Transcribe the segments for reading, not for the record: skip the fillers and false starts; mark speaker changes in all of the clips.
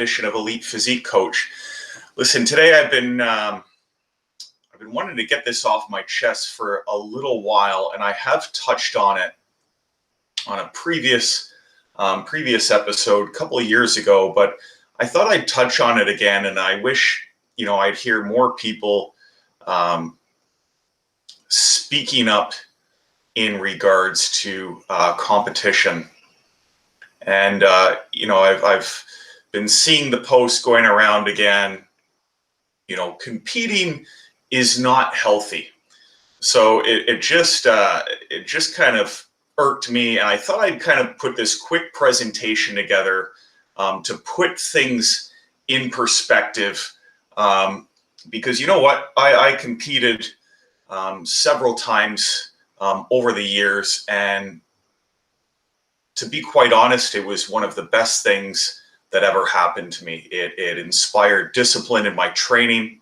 Speaker 1: edition of Elite Physique Coach. Listen, today I've been wanting to get this off my chest for a little while, and I have touched on it on a previous episode a couple of years ago, but I thought I'd touch on it again, and I wish I'd hear more people speaking up in regards to competition. And I've been seeing the posts going around again. Competing is not healthy. So it just kind of irked me, and I thought I'd kind of put this quick presentation together to put things in perspective. Because you know what, I competed several times over the years, and to be quite honest, it was one of the best things that ever happened to me. It inspired discipline in my training.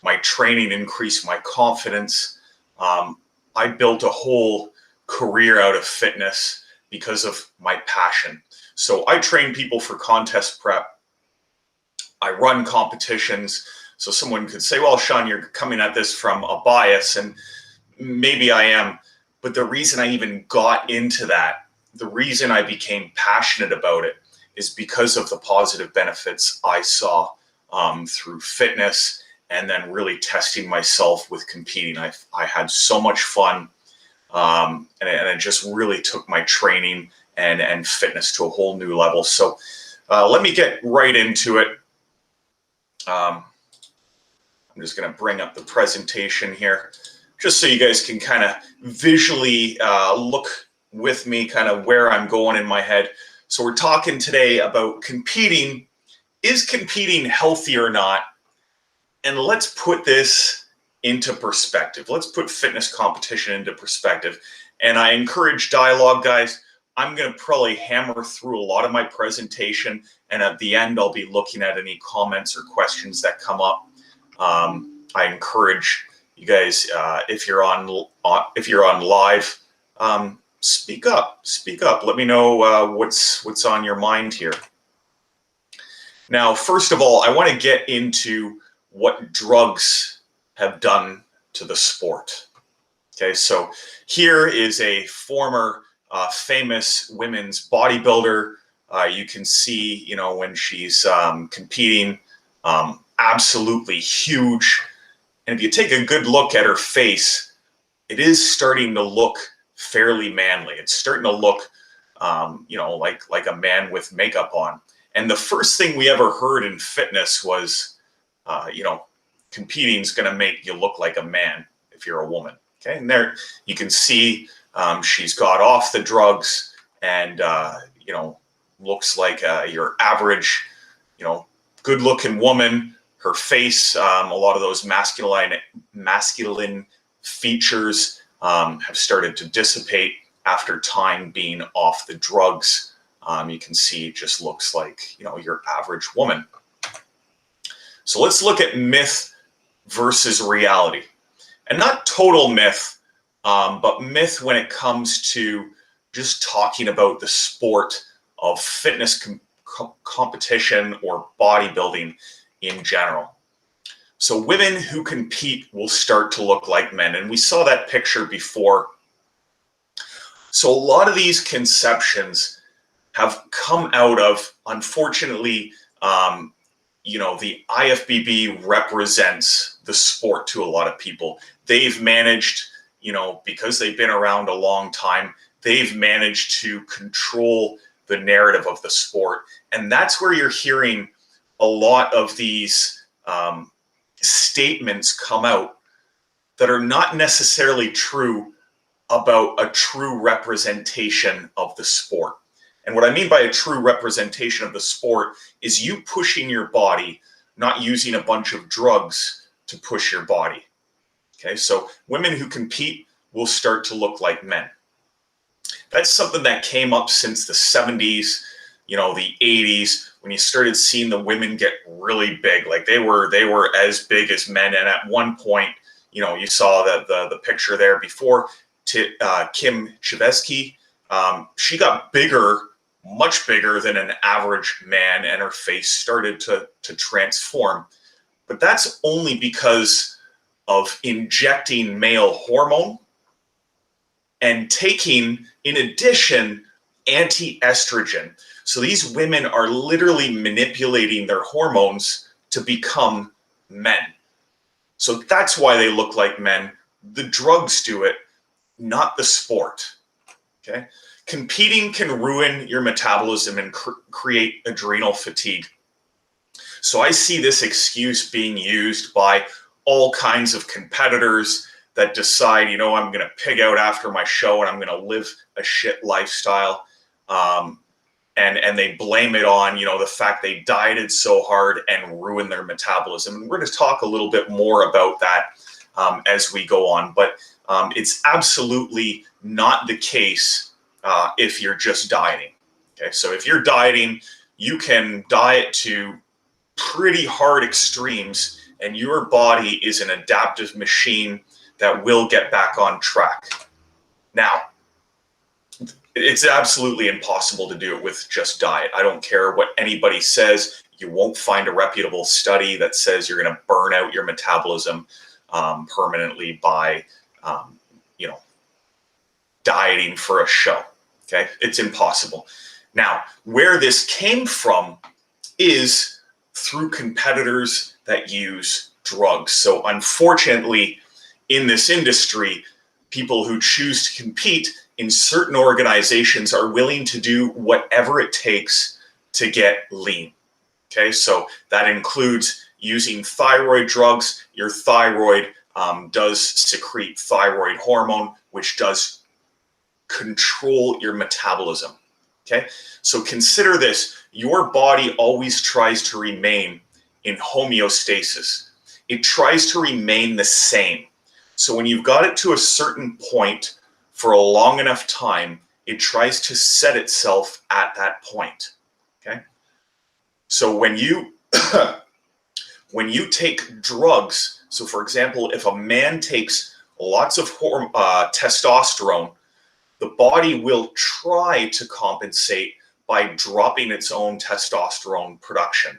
Speaker 1: My training increased my confidence. I built a whole career out of fitness because of my passion. So I train people for contest prep. I run competitions. So someone could say, well, Sean, you're coming at this from a bias, and maybe I am. But the reason I even got into that, the reason I became passionate about it, is because of the positive benefits I saw through fitness, and then really testing myself with competing. I had so much fun, and it just really took my training and fitness to a whole new level. So let me get right into it. I'm just going to bring up the presentation here, just so you guys can kind of visually look with me kind of where I'm going in my head. So we're talking today about competing. Is competing healthy or not? And let's put this into perspective. Let's put fitness competition into perspective. And I encourage dialogue, guys. I'm going to probably hammer through a lot of my presentation, and at the end, I'll be looking at any comments or questions that come up. I encourage you guys, if you're on live, speak up. Let me know what's on your mind here. Now, first of all, I want to get into what drugs have done to the sport. Okay, so here is a former famous women's bodybuilder. You can see, when she's competing, absolutely huge. And if you take a good look at her face, it is starting to look fairly manly. It's starting to look, like a man with makeup on. And the first thing we ever heard in fitness was, competing is going to make you look like a man if you're a woman. Okay, and there you can see she's got off the drugs, and looks like your average, good-looking woman. Her face, a lot of those masculine features have started to dissipate after time being off the drugs. You can see it just looks like, your average woman. So let's look at myth versus reality. And not total myth, but myth when it comes to just talking about the sport of fitness competition or bodybuilding in general. So women who compete will start to look like men. And we saw that picture before. So a lot of these conceptions have come out of, unfortunately, the IFBB represents the sport to a lot of people. They've managed, because they've been around a long time, they've managed to control the narrative of the sport. And that's where you're hearing a lot of these statements come out that are not necessarily true about a true representation of the sport. And what I mean by a true representation of the sport is you pushing your body, not using a bunch of drugs to push your body. Okay, so women who compete will start to look like men. That's something that came up since the 70s, the 80s, when you started seeing the women get really big. Like they were as big as men. And at one point, you saw the picture there before, Kim Chizevsky. She got bigger much bigger than an average man, and her face started to transform. But that's only because of injecting male hormone and taking, in addition, anti-estrogen. So these women are literally manipulating their hormones to become men. So that's why they look like men. The drugs do it, not the sport. Okay? Competing can ruin your metabolism and create adrenal fatigue. So I see this excuse being used by all kinds of competitors that decide, you know, I'm going to pig out after my show and I'm going to live a shit lifestyle. And they blame it on, you know, the fact they dieted so hard and ruined their metabolism. And we're going to talk a little bit more about that as we go on. But it's absolutely not the case if you're just dieting. Okay, so if you're dieting, you can diet to pretty hard extremes, and your body is an adaptive machine that will get back on track. Now, it's absolutely impossible to do it with just diet. I don't care what anybody says. You won't find a reputable study that says you're going to burn out your metabolism permanently by, you know, dieting for a show. Okay, it's impossible. Now, where this came from is through competitors that use drugs. So unfortunately, in this industry, people who choose to compete in certain organizations are willing to do whatever it takes to get lean. Okay, so that includes using thyroid drugs. Your thyroid does secrete thyroid hormone, which does control your metabolism. Okay, so consider this. Your body always tries to remain in homeostasis. It tries to remain the same. So when you've got it to a certain point for a long enough time, it tries to set itself at that point. Okay, so when you when you take drugs, so for example, if a man takes lots of testosterone, the body will try to compensate by dropping its own testosterone production.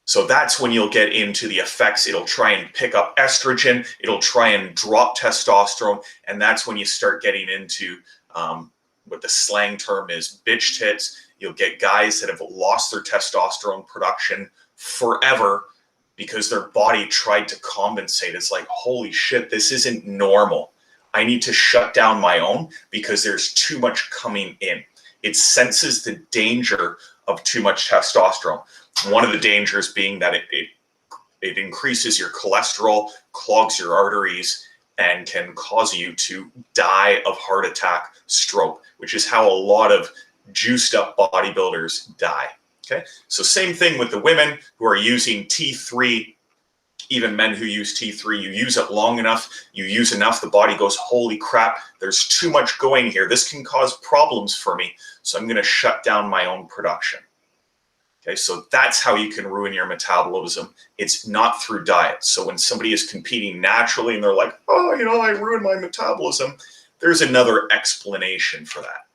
Speaker 1: So that's when you'll get into the effects. It'll try and pick up estrogen. It'll try and drop testosterone. And that's when you start getting into what the slang term is bitch tits. You'll get guys that have lost their testosterone production forever because their body tried to compensate. It's like, holy shit, this isn't normal. I need to shut down my own because there's too much coming in. It senses the danger of too much testosterone. One of the dangers being that it increases your cholesterol, clogs your arteries, and can cause you to die of heart attack, stroke, which is how a lot of juiced up bodybuilders die. Okay, so same thing with the women who are using T3. Even men who use T3, you use it long enough, you use enough, the body goes, holy crap, there's too much going here. This can cause problems for me, so I'm going to shut down my own production. Okay, so that's how you can ruin your metabolism. It's not through diet. So when somebody is competing naturally and they're like, oh, you know, I ruined my metabolism, there's another explanation for that.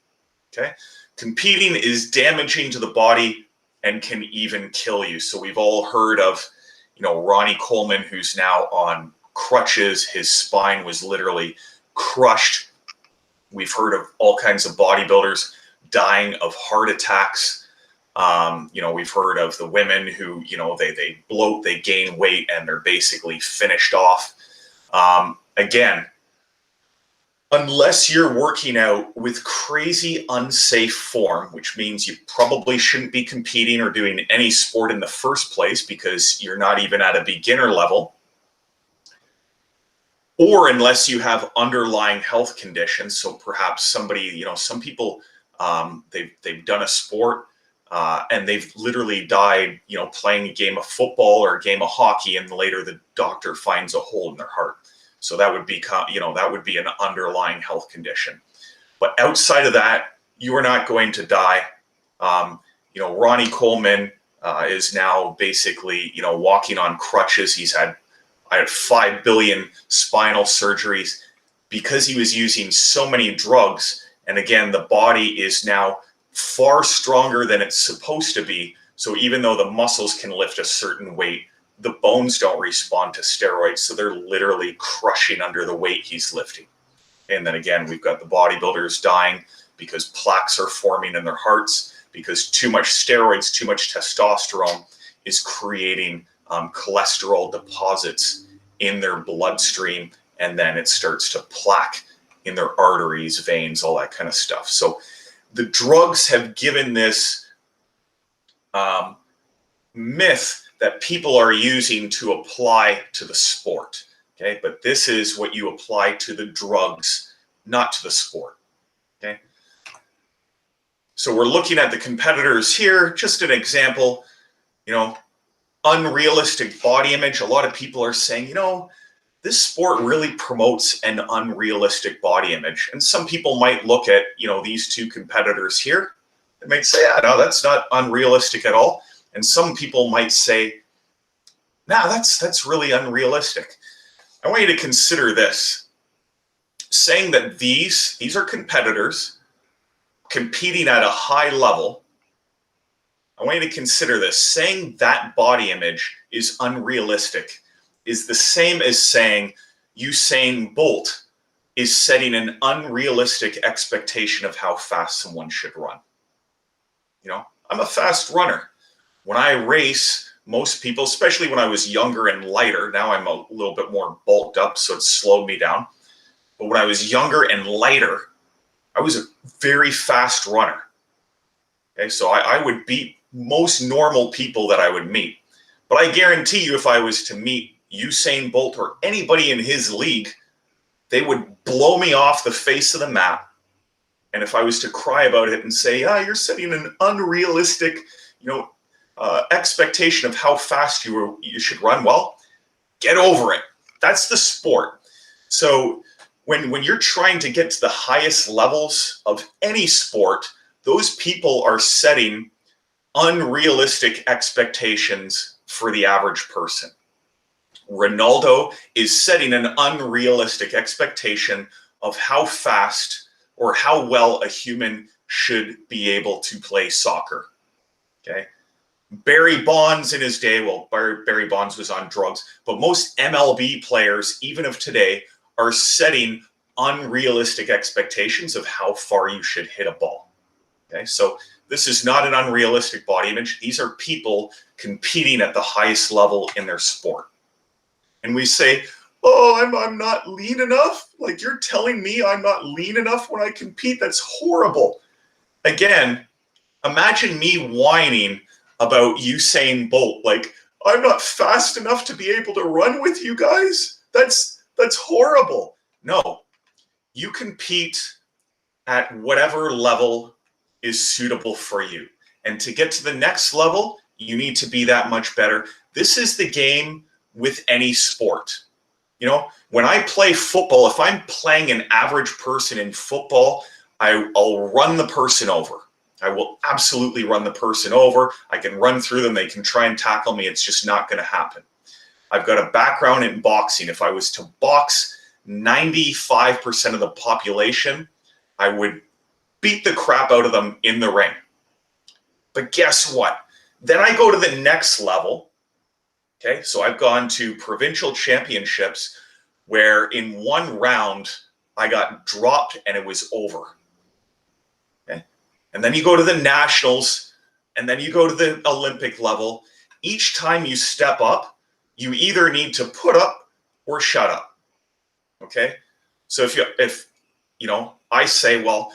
Speaker 1: Okay, competing is damaging to the body and can even kill you. So we've all heard of, you know, Ronnie Coleman, who's now on crutches. His spine was literally crushed. We've heard of all kinds of bodybuilders dying of heart attacks. You know, we've heard of the women who, you know, they bloat, they gain weight, and they're basically finished off. Again, unless you're working out with crazy unsafe form, which means you probably shouldn't be competing or doing any sport in the first place because you're not even at a beginner level, or unless you have underlying health conditions. So perhaps somebody, you know, some people, they've done a sport and they've literally died, you know, playing a game of football or a game of hockey, and later the doctor finds a hole in their heart. So that would be, you know, that would be an underlying health condition. But outside of that, you are not going to die. You know, Ronnie Coleman is now basically, you know, walking on crutches. I had 5 billion spinal surgeries because he was using so many drugs And again, the body is now far stronger than it's supposed to be. So even though the muscles can lift a certain weight, the bones don't respond to steroids. So they're literally crushing under the weight he's lifting. And then again, we've got the bodybuilders dying because plaques are forming in their hearts, because too much steroids, too much testosterone is creating cholesterol deposits in their bloodstream. And then it starts to plaque in their arteries, veins, all that kind of stuff. So the drugs have given this myth that people are using to apply to the sport. Okay, but this is what you apply to the drugs, not to the sport. Okay, so we're looking at the competitors here. Just an example, unrealistic body image. A lot of people are saying, this sport really promotes an unrealistic body image. And some people might look at, these two competitors here and might say, yeah, no, that's not unrealistic at all. And some people might say, nah, that's really unrealistic. I want you to consider this. Saying that these are competitors competing at a high level. I want you to consider this. Saying that body image is unrealistic is the same as saying Usain Bolt is setting an unrealistic expectation of how fast someone should run. I'm a fast runner. When I race, most people, especially when I was younger and lighter, now I'm a little bit more bulked up, so it's slowed me down. But when I was younger and lighter, I was a very fast runner. Okay, so I would beat most normal people that I would meet. But I guarantee you, if I was to meet Usain Bolt or anybody in his league, they would blow me off the face of the map. And if I was to cry about it and say, you're setting an unrealistic, expectation of how fast you should run, well, get over it. That's the sport. So when you're trying to get to the highest levels of any sport, those people are setting unrealistic expectations for the average person. Ronaldo is setting an unrealistic expectation of how fast or how well a human should be able to play soccer. Okay. Barry Bonds in his day, well, Barry Bonds was on drugs, but most MLB players, even of today, are setting unrealistic expectations of how far you should hit a ball. Okay, so this is not an unrealistic body image. These are people competing at the highest level in their sport. And we say, I'm not lean enough? Like, you're telling me I'm not lean enough when I compete? That's horrible. Again, imagine me whining about Usain Bolt. Like, I'm not fast enough to be able to run with you guys? That's horrible. No, you compete at whatever level is suitable for you. And to get to the next level, you need to be that much better. This is the game with any sport. When I play football, if I'm playing an average person in football, I'll run the person over. I will absolutely run the person over. I can run through them. They can try and tackle me. It's just not going to happen. I've got a background in boxing. If I was to box 95% of the population, I would beat the crap out of them in the ring. But guess what? Then I go to the next level. Okay, so I've gone to provincial championships where in one round I got dropped and it was over. Okay, and then you go to the nationals, and then you go to the Olympic level. Each time you step up, you either need to put up or shut up. Okay, so if I say, well,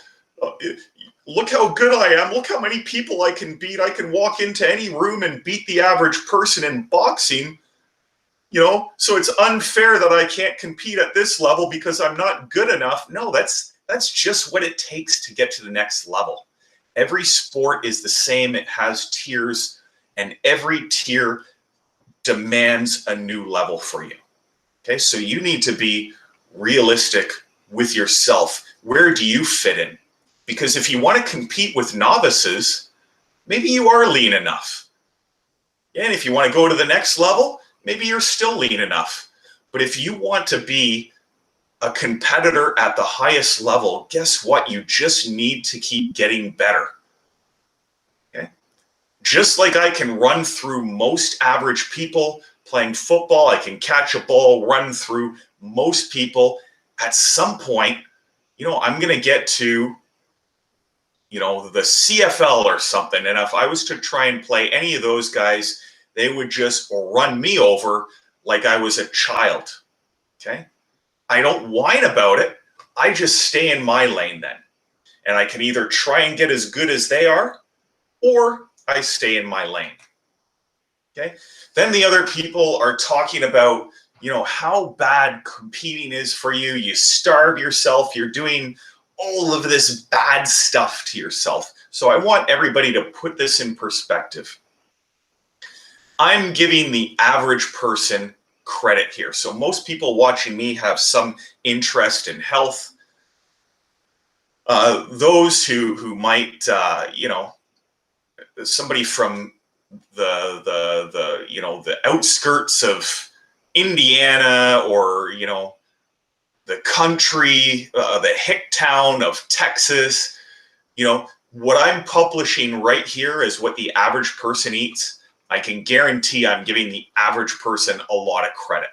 Speaker 1: look how good I am. Look how many people I can beat. I can walk into any room and beat the average person in boxing. So it's unfair that I can't compete at this level because I'm not good enough. No, that's just what it takes to get to the next level. Every sport is the same. It has tiers, and every tier demands a new level for you. Okay, so you need to be realistic with yourself. Where do you fit in? Because if you want to compete with novices, maybe you are lean enough. And if you want to go to the next level, maybe you're still lean enough. But if you want to be a competitor at the highest level, guess what? You just need to keep getting better. Okay? Just like I can run through most average people playing football, I can catch a ball, run through most people. At some point, I'm going to get to, the CFL or something. And if I was to try and play any of those guys, they would just run me over like I was a child. Okay? I don't whine about it. I just stay in my lane then. And I can either try and get as good as they are, or I stay in my lane. Okay? Then the other people are talking about, how bad competing is for you. You starve yourself. You're doing all of this bad stuff to yourself. So I want everybody to put this in perspective. I'm giving the average person credit here. So most people watching me have some interest in health. Those who might, somebody from the outskirts of Indiana, or the country, the hick town of Texas. What I'm publishing right here is what the average person eats. I can guarantee I'm giving the average person a lot of credit.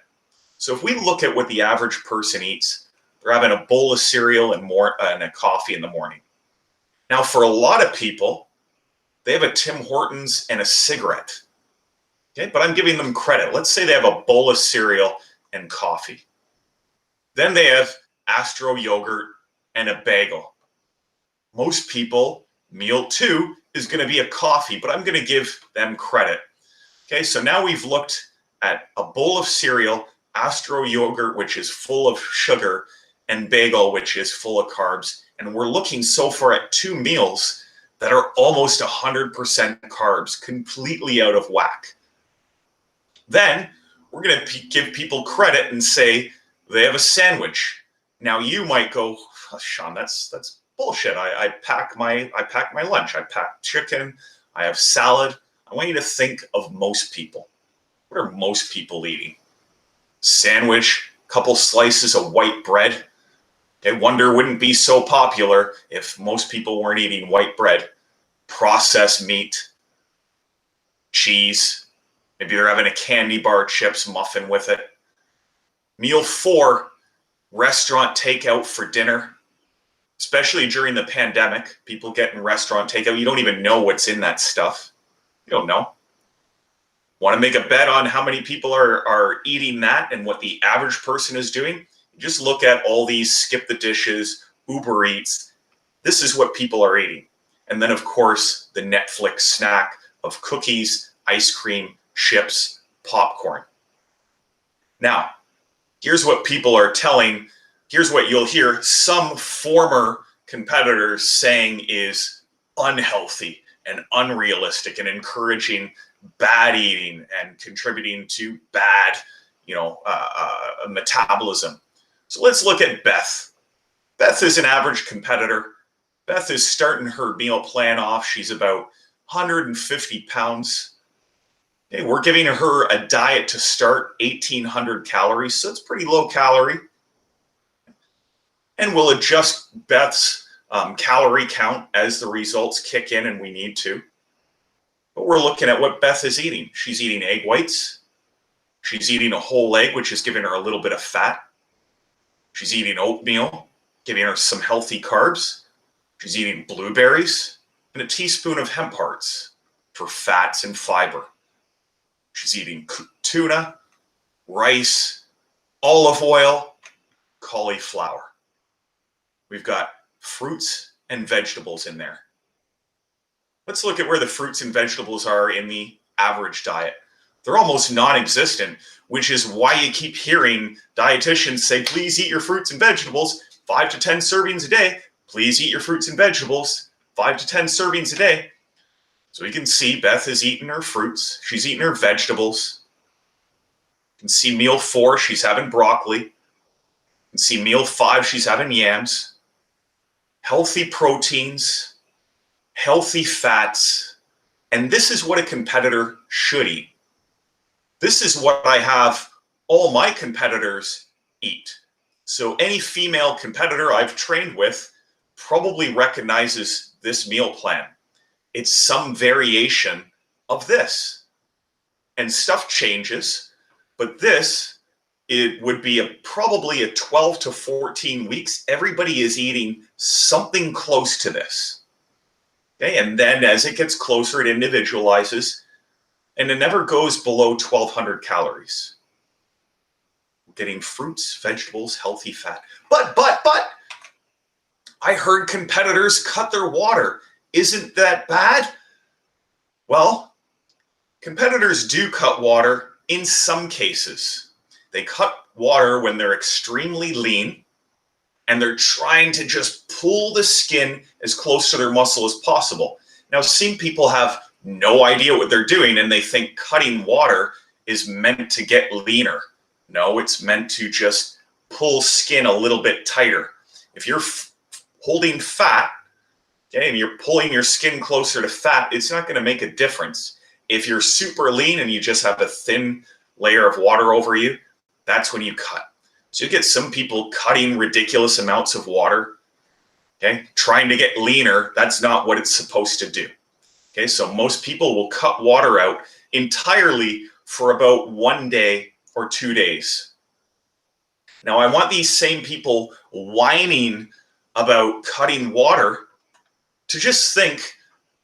Speaker 1: So if we look at what the average person eats, they're having a bowl of cereal and a coffee in the morning. Now, for a lot of people, they have a Tim Hortons and a cigarette. Okay, but I'm giving them credit. Let's say they have a bowl of cereal and coffee. Then they have Astro yogurt and a bagel. Most people, meal 2 is going to be a coffee, but I'm going to give them credit. Okay, so now we've looked at a bowl of cereal, Astro yogurt, which is full of sugar, and bagel, which is full of carbs. And we're looking so far at 2 meals that are almost 100% carbs, completely out of whack. Then we're going to give people credit and say they have a sandwich. Now you might go, oh, Sean, that's bullshit. I pack my lunch. I pack chicken. I have salad. I want you to think of most people. What are most people eating? Sandwich, couple slices of white bread. Okay, Wonder wouldn't be so popular if most people weren't eating white bread. Processed meat, cheese. Maybe they're having a candy bar, chips, muffin with it. Meal 4, restaurant takeout for dinner. Especially during the pandemic, people getting restaurant takeout. You don't even know what's in that stuff. You don't know. Want to make a bet on how many people are eating that and what the average person is doing? Just look at all these skip the dishes, Uber Eats. This is what people are eating. And then, of course, the Netflix snack of cookies, ice cream, chips, popcorn. Now, here's what people are telling. Here's what you'll hear some former competitors saying is unhealthy and unrealistic and encouraging bad eating and contributing to bad, metabolism. So let's look at Beth. Beth is an average competitor. Beth is starting her meal plan off. She's about 150 pounds. Okay, we're giving her a diet to start, 1,800 calories, so it's pretty low calorie. And we'll adjust Beth's calorie count as the results kick in and we need to. But we're looking at what Beth is eating. She's eating egg whites. She's eating a whole egg, which is giving her a little bit of fat. She's eating oatmeal, giving her some healthy carbs. She's eating blueberries and a teaspoon of hemp hearts for fats and fiber. She's eating tuna, rice, olive oil, cauliflower. We've got fruits and vegetables in there. Let's look at where the fruits and vegetables are in the average diet. They're almost non-existent, which is why you keep hearing dietitians say, please eat your fruits and vegetables, 5 to 10 servings a day. Please eat your fruits and vegetables, 5 to 10 servings a day. So you can see Beth is eating her fruits. She's eating her vegetables. You can see meal 4, she's having broccoli. You can see meal 5, she's having yams. Healthy proteins, healthy fats, and this is what a competitor should eat. This is what I have all my competitors eat. So any female competitor I've trained with probably recognizes this meal plan. It's some variation of this. And stuff changes, but this, it would be probably a 12 to 14 weeks. Everybody is eating something close to this. Okay, and then as it gets closer, it individualizes, and it never goes below 1,200 calories. Getting fruits, vegetables, healthy fat. But, I heard competitors cut their water. Isn't that bad? Well, competitors do cut water in some cases. They cut water when they're extremely lean and they're trying to just pull the skin as close to their muscle as possible. Now, some people have no idea what they're doing and they think cutting water is meant to get leaner. No, it's meant to just pull skin a little bit tighter. If you're holding fat, okay, and you're pulling your skin closer to fat, it's not going to make a difference. If you're super lean and you just have a thin layer of water over you, that's when you cut. So you get some people cutting ridiculous amounts of water, okay, trying to get leaner. That's not what it's supposed to do. Okay, so most people will cut water out entirely for about 1 day or 2 days. Now, I want these same people whining about cutting water to just think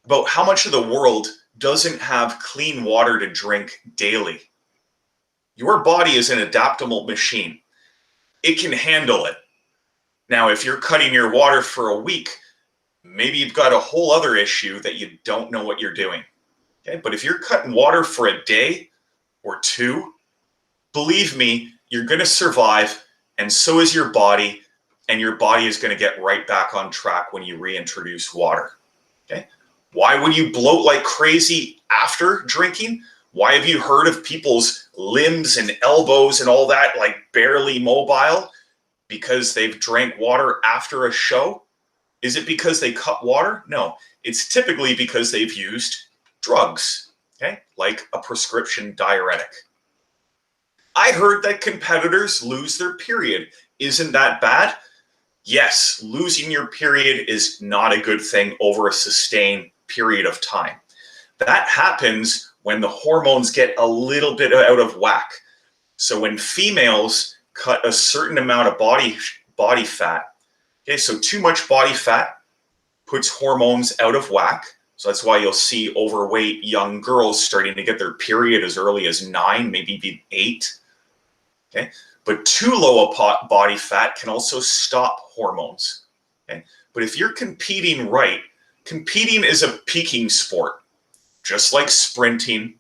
Speaker 1: about how much of the world doesn't have clean water to drink daily. Your body is an adaptable machine. It can handle it. Now, if you're cutting your water for a week, maybe you've got a whole other issue that you don't know what you're doing. Okay? But if you're cutting water for a day or two, believe me, you're going to survive, and so is your body, and your body is going to get right back on track when you reintroduce water. Okay? Why would you bloat like crazy after drinking? Why have you heard of people's limbs and elbows and all that like barely mobile? Because they've drank water after a show? Is it because they cut water? No, it's typically because they've used drugs, okay, like a prescription diuretic. I heard that competitors lose their period. Isn't that bad? Yes, losing your period is not a good thing over a sustained period of time. That happens when the hormones get a little bit out of whack. So when females cut a certain amount of body fat, okay, so too much body fat puts hormones out of whack. So that's why you'll see overweight young girls starting to get their period as early as 9, maybe even 8. Okay, but too low a body fat can also stop hormones. Okay, but if you're competing right, competing is a peaking sport. Just like sprinting,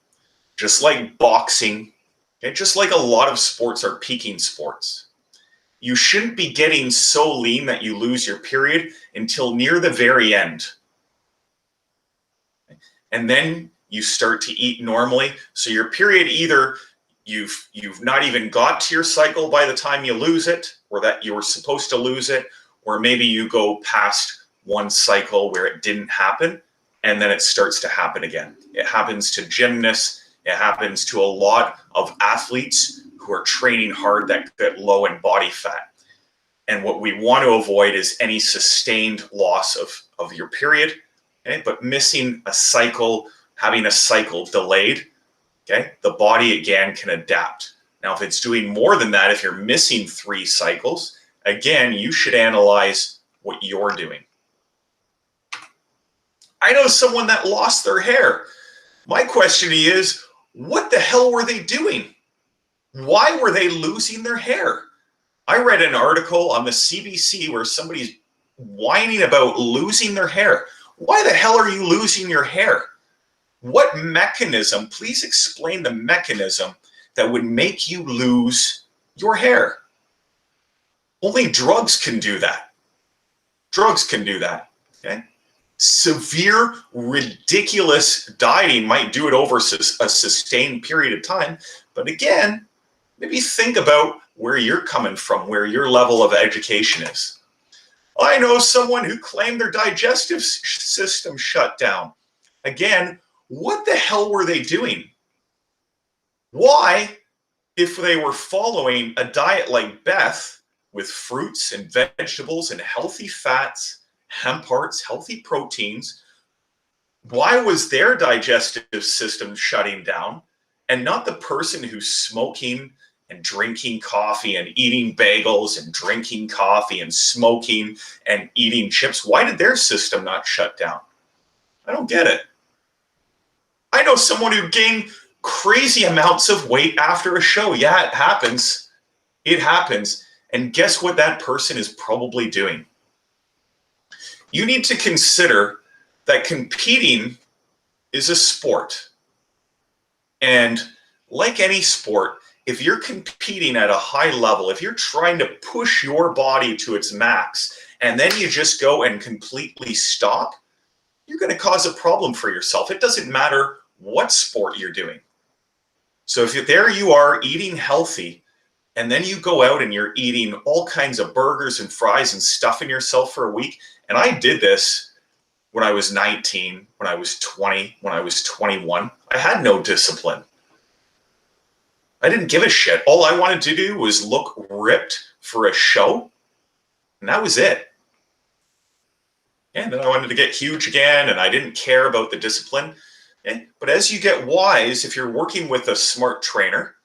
Speaker 1: just like boxing, okay, just like a lot of sports are peaking sports. You shouldn't be getting so lean that you lose your period until near the very end. And then you start to eat normally. So your period, either you've not even got to your cycle by the time you lose it, or that you were supposed to lose it, or maybe you go past one cycle where it didn't happen, and then it starts to happen again. It happens to gymnasts. It happens to a lot of athletes who are training hard that get low in body fat. And what we want to avoid is any sustained loss of your period, okay? But missing a cycle, having a cycle delayed, okay? The body, again, can adapt. Now, if it's doing more than that, if you're missing 3 cycles, again, you should analyze what you're doing. I know someone that lost their hair. My question is, what the hell were they doing? Why were they losing their hair? I read an article on the CBC where somebody's whining about losing their hair. Why the hell are you losing your hair? What mechanism, please explain the mechanism that would make you lose your hair. Only drugs can do that. Drugs can do that, okay? Severe, ridiculous dieting might do it over a sustained period of time. But again, maybe think about where you're coming from, where your level of education is. I know someone who claimed their digestive system shut down. Again, what the hell were they doing? Why, if they were following a diet like Beth, with fruits and vegetables and healthy fats, hemp hearts, healthy proteins, why was their digestive system shutting down and not the person who's smoking and drinking coffee and eating bagels and drinking coffee and smoking and eating chips? Why did their system not shut down? I don't get it. I know someone who gained crazy amounts of weight after a show. Yeah, it happens. It happens. And guess what that person is probably doing? You need to consider that competing is a sport. And like any sport, if you're competing at a high level, if you're trying to push your body to its max, and then you just go and completely stop, you're going to cause a problem for yourself. It doesn't matter what sport you're doing. So if there you are eating healthy, and then you go out and you're eating all kinds of burgers and fries and stuffing yourself for a week, and I did this when I was 19, when I was 20, when I was 21. I had no discipline. I didn't give a shit. All I wanted to do was look ripped for a show, and that was it. And then I wanted to get huge again, and I didn't care about the discipline. Okay? But as you get wise, if you're working with a smart trainer,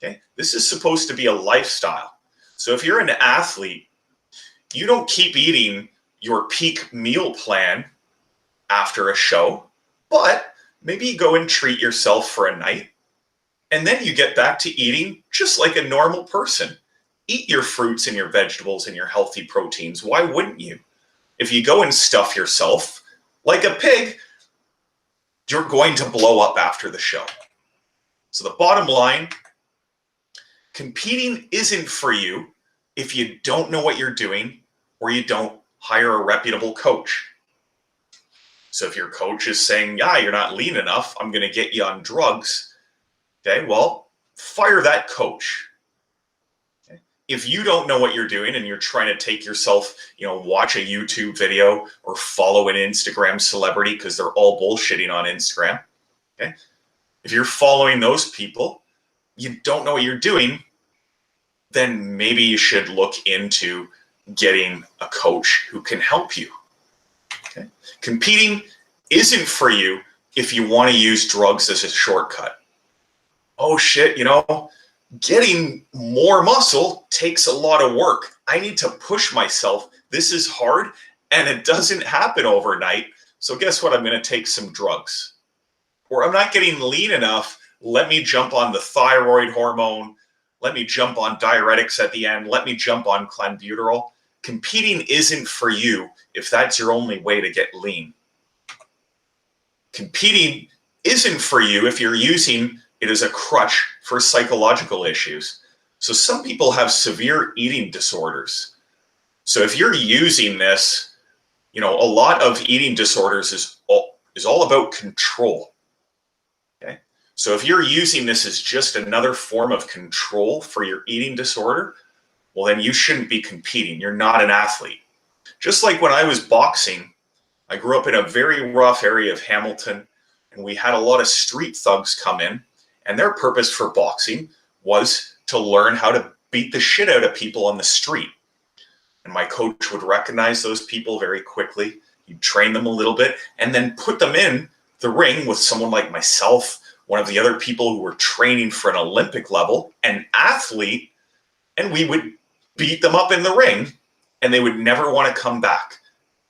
Speaker 1: okay, this is supposed to be a lifestyle. So if you're an athlete, you don't keep eating your peak meal plan after a show, but maybe you go and treat yourself for a night, and then you get back to eating just like a normal person. Eat your fruits and your vegetables and your healthy proteins. Why wouldn't you? If you go and stuff yourself like a pig, you're going to blow up after the show. So the bottom line, competing isn't for you if you don't know what you're doing or you don't hire a reputable coach. So if your coach is saying, yeah, you're not lean enough, I'm going to get you on drugs, okay, well, fire that coach. Okay? If you don't know what you're doing and you're trying to take yourself, watch a YouTube video or follow an Instagram celebrity because they're all bullshitting on Instagram, okay? If you're following those people, you don't know what you're doing, then maybe you should look into getting a coach who can help you. Okay? Competing isn't for you if you want to use drugs as a shortcut. Oh shit, getting more muscle takes a lot of work. I need to push myself. This is hard and it doesn't happen overnight. So guess what? I'm going to take some drugs. Or I'm not getting lean enough. Let me jump on the thyroid hormone. Let me jump on diuretics at the end. Let me jump on clenbuterol. Competing isn't for you if that's your only way to get lean. Competing isn't for you if you're using it as a crutch for psychological issues. So some people have severe eating disorders. So if you're using this, a lot of eating disorders is all about control. Okay? So if you're using this as just another form of control for your eating disorder, well, then you shouldn't be competing. You're not an athlete. Just like when I was boxing, I grew up in a very rough area of Hamilton, and we had a lot of street thugs come in, and their purpose for boxing was to learn how to beat the shit out of people on the street. And my coach would recognize those people very quickly. He'd train them a little bit and then put them in the ring with someone like myself, one of the other people who were training for an Olympic level, an athlete, and we would beat them up in the ring and they would never want to come back.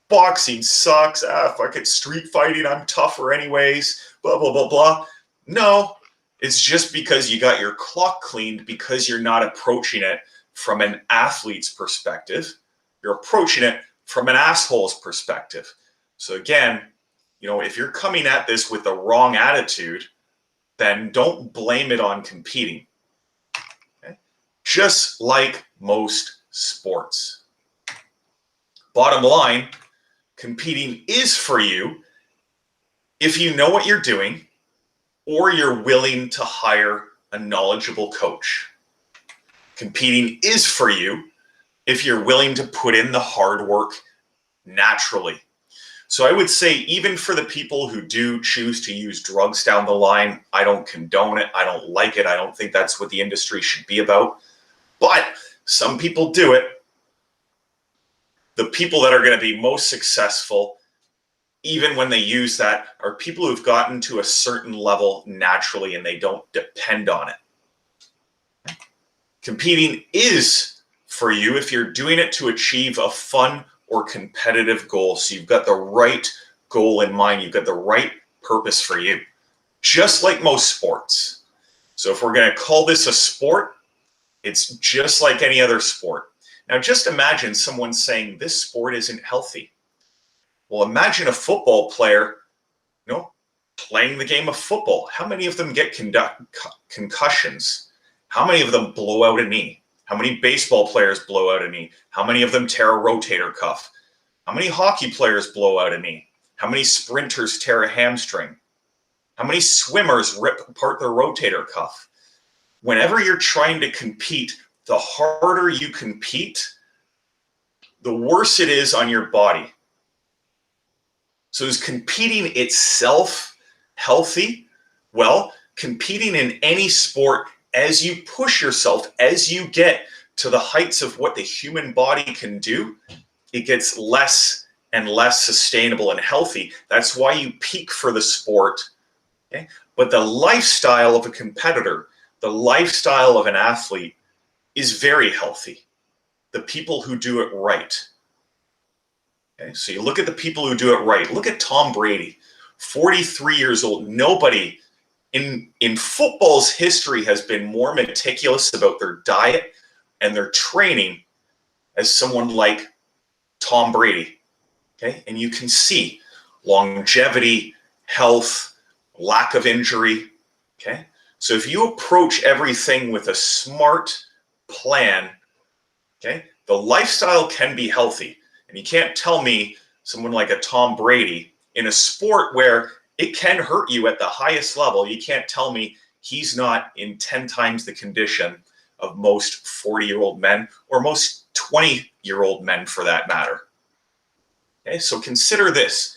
Speaker 1: Boxing sucks. Fuck it. Street fighting, I'm tougher anyways. Blah, blah, blah, blah. No, it's just because you got your clock cleaned because you're not approaching it from an athlete's perspective. You're approaching it from an asshole's perspective. So again, if you're coming at this with the wrong attitude, then don't blame it on competing. Okay? Just like most sports. Bottom line, competing is for you if you know what you're doing or you're willing to hire a knowledgeable coach. Competing is for you if you're willing to put in the hard work naturally. So I would say even for the people who do choose to use drugs down the line, I don't condone it. I don't like it. I don't think that's what the industry should be about. But Some people do it. The people that are going to be most successful, even when they use that, are people who've gotten to a certain level naturally and they don't depend on it. Competing is for you if you're doing it to achieve a fun or competitive goal. So you've got the right goal in mind. You've got the right purpose for you, just like most sports. So if we're going to call this a sport, it's just like any other sport. Now, just imagine someone saying this sport isn't healthy. Well, imagine a football player, playing the game of football. How many of them get concussions? How many of them blow out a knee? How many baseball players blow out a knee? How many of them tear a rotator cuff? How many hockey players blow out a knee? How many sprinters tear a hamstring? How many swimmers rip apart their rotator cuff? Whenever you're trying to compete, the harder you compete, the worse it is on your body. So is competing itself healthy? Well, competing in any sport, as you push yourself, as you get to the heights of what the human body can do, it gets less and less sustainable and healthy. That's why you peak for the sport. Okay? But the lifestyle of a competitor, the lifestyle of an athlete is very healthy. The people who do it right. Okay? So you look at the people who do it right. Look at Tom Brady, 43 years old. Nobody in football's history has been more meticulous about their diet and their training as someone like Tom Brady. Okay? And you can see longevity, health, lack of injury. Okay? So if you approach everything with a smart plan, okay, the lifestyle can be healthy. And you can't tell me someone like a Tom Brady in a sport where it can hurt you at the highest level, you can't tell me he's not in 10 times the condition of most 40-year-old men or most 20-year-old men for that matter. Okay, so consider this.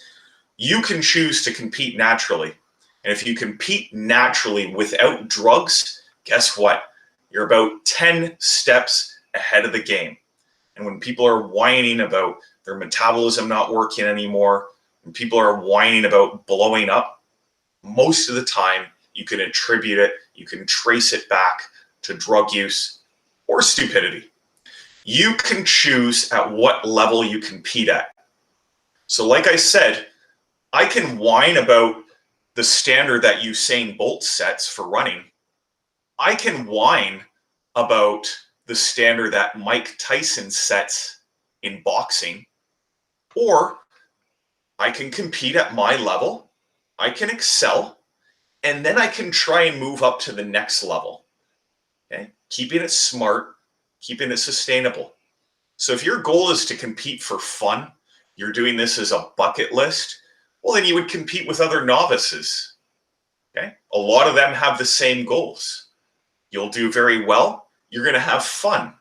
Speaker 1: You can choose to compete naturally. And if you compete naturally without drugs, guess what? You're about 10 steps ahead of the game. And when people are whining about their metabolism not working anymore, when people are whining about blowing up, most of the time you can attribute it, you can trace it back to drug use or stupidity. You can choose at what level you compete at. So like I said, I can whine about the standard that Usain Bolt sets for running. I can whine about the standard that Mike Tyson sets in boxing, or I can compete at my level, I can excel, and then I can try and move up to the next level. Okay? Keeping it smart, keeping it sustainable. So if your goal is to compete for fun, you're doing this as a bucket list, well, then you would compete with other novices. Okay? A lot of them have the same goals. You'll do very well. You're going to have fun.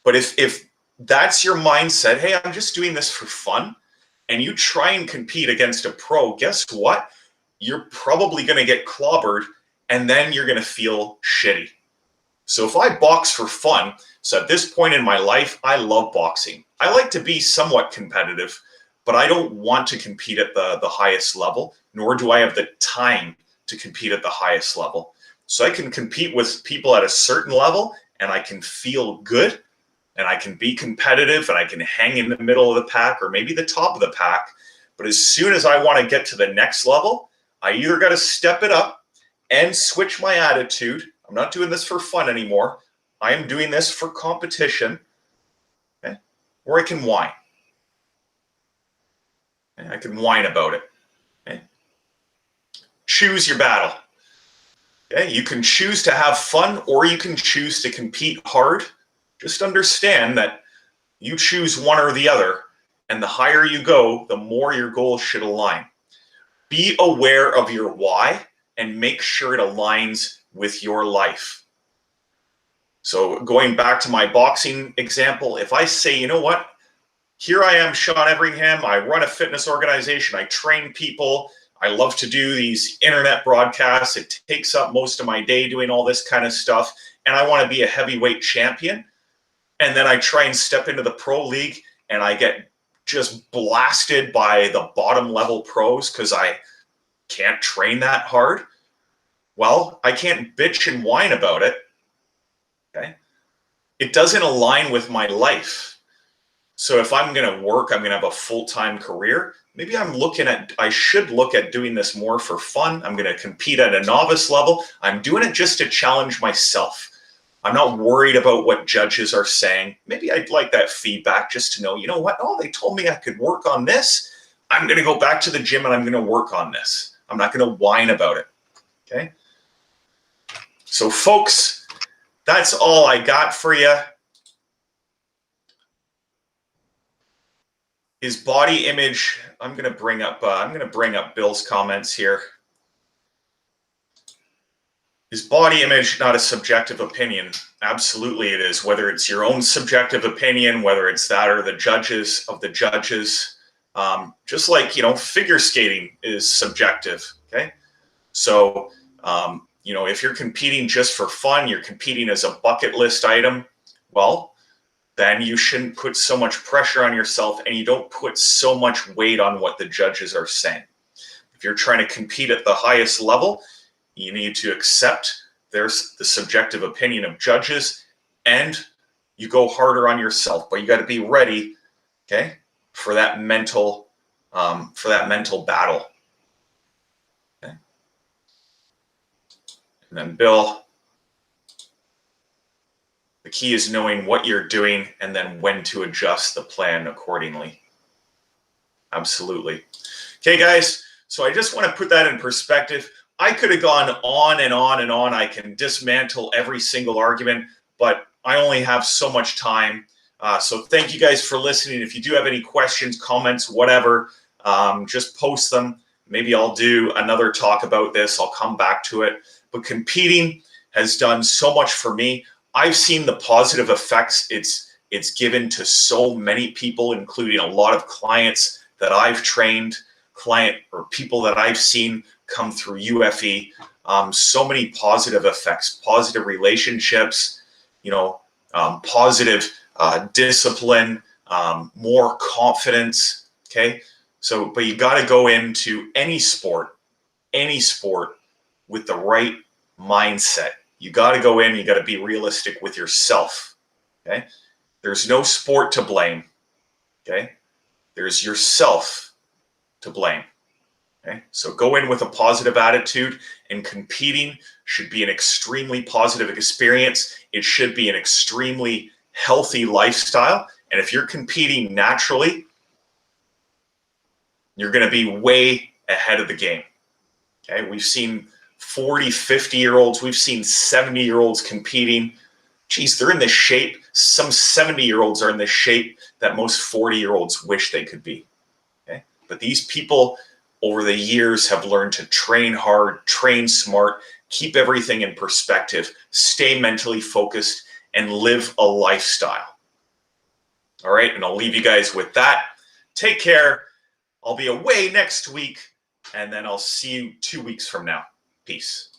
Speaker 1: But if that's your mindset, hey, I'm just doing this for fun, and you try and compete against a pro, guess what? You're probably going to get clobbered, and then you're going to feel shitty. So if I box for fun, so at this point in my life, I love boxing. I like to be somewhat competitive, but I don't want to compete at the highest level, nor do I have the time to compete at the highest level. So I can compete with people at a certain level, and I can feel good, and I can be competitive, and I can hang in the middle of the pack or maybe the top of the pack. But as soon as I want to get to the next level, I either got to step it up and switch my attitude. I'm not doing this for fun anymore. I am doing this for competition, okay? Or I can whine. Okay? I can whine about it. Okay? Choose your battle. Okay? You can choose to have fun, or you can choose to compete hard. Just understand that you choose one or the other, and the higher you go, the more your goals should align. Be aware of your why and make sure it aligns with your life. So going back to my boxing example, if I say, you know what, here I am, Sean Everingham, I run a fitness organization, I train people, I love to do these internet broadcasts, it takes up most of my day doing all this kind of stuff, and I want to be a heavyweight champion. And then I try and step into the pro league and I get just blasted by the bottom level pros because I can't train that hard. Well, I can't bitch and whine about it. Okay. It doesn't align with my life. So if I'm going to work, I'm going to have a full-time career. Maybe I should look at doing this more for fun. I'm going to compete at a novice level. I'm doing it just to challenge myself. I'm not worried about what judges are saying. Maybe I'd like that feedback just to know, you know what? Oh, they told me I could work on this. I'm going to go back to the gym and I'm going to work on this. I'm not going to whine about it. Okay. So folks, that's all I got for you. His body image, I'm going to bring up Bill's comments here. Is body image not a subjective opinion? Absolutely it is. Whether it's your own subjective opinion, whether it's that or the judges. Just like, figure skating is subjective, okay? So, if you're competing just for fun, you're competing as a bucket list item, well, then you shouldn't put so much pressure on yourself and you don't put so much weight on what the judges are saying. If you're trying to compete at the highest level, you need to accept there's the subjective opinion of judges and you go harder on yourself, but you got to be ready, okay, for that mental battle. Okay. And then Bill, the key is knowing what you're doing and then when to adjust the plan accordingly. Absolutely. Okay, guys, so I just want to put that in perspective. I could have gone on and on and on. I can dismantle every single argument, but I only have so much time. So thank you guys for listening. If you do have any questions, comments, whatever, just post them. Maybe I'll do another talk about this. I'll come back to it. But competing has done so much for me. I've seen the positive effects it's given to so many people, including a lot of clients that I've trained, people that I've seen come through UFE. So many positive effects, positive relationships, positive discipline, more confidence. Okay. So, but you got to go into any sport with the right mindset. You got to go in, you got to be realistic with yourself. Okay. There's no sport to blame. Okay. There's yourself to blame. Okay. So go in with a positive attitude, and competing should be an extremely positive experience. It should be an extremely healthy lifestyle. And if you're competing naturally, you're going to be way ahead of the game. Okay. We've seen 40, 50-year-olds. We've seen 70-year-olds competing. Geez, they're in the shape. Some 70-year-olds are in the shape that most 40-year-olds wish they could be. Okay? But these people over the years have learned to train hard, train smart, keep everything in perspective, stay mentally focused, and live a lifestyle. All right, and I'll leave you guys with that. Take care. I'll be away next week, and then I'll see you 2 weeks from now. Peace.